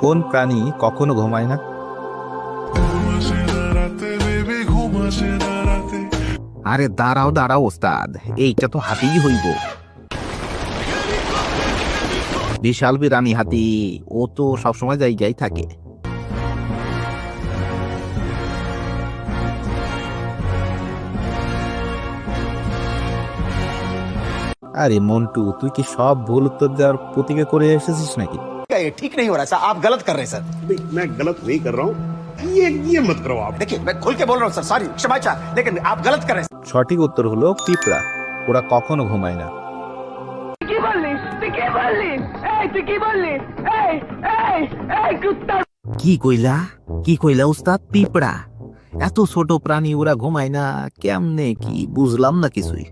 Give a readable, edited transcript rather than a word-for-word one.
কোন প্রাণী কখনো ঘুমায় না? আরে দাঁড়াও দাঁড়াও ওস্তাদ, এইটা তো হাতিই হইব। বিশাল বিরানি হাতি, ও তো সবসময় জায়গায় থাকে। আরে মন্টু, তুই কি সব ভুল উত্তর দেওয়ার প্রতিজ্ঞা করে এসেছিস নাকি? ये ठीक नहीं हो रहा है सर, आप गलत कर रहे हैं सर। मैं गलत नहीं कर रहा हूँ, ये मत करो आप। देखिए मैं खुल के बोल रहा हूँ सर, सॉरी क्षमा चाह, लेकिन आप गलत कर रहे हैं। সঠিক উত্তর হলো পিঁপড়া। ওরা কখনো ঘুমায় না। কি বললি? তুই কি বললি? এই তুই কি বললি? এই এই এই কুত্তা! কি কইলা উস্তাদ? পিঁপড়া? এত ছোট প্রাণী ওরা ঘুমায় না কেমনে, কি বুঝলাম না কিছুই।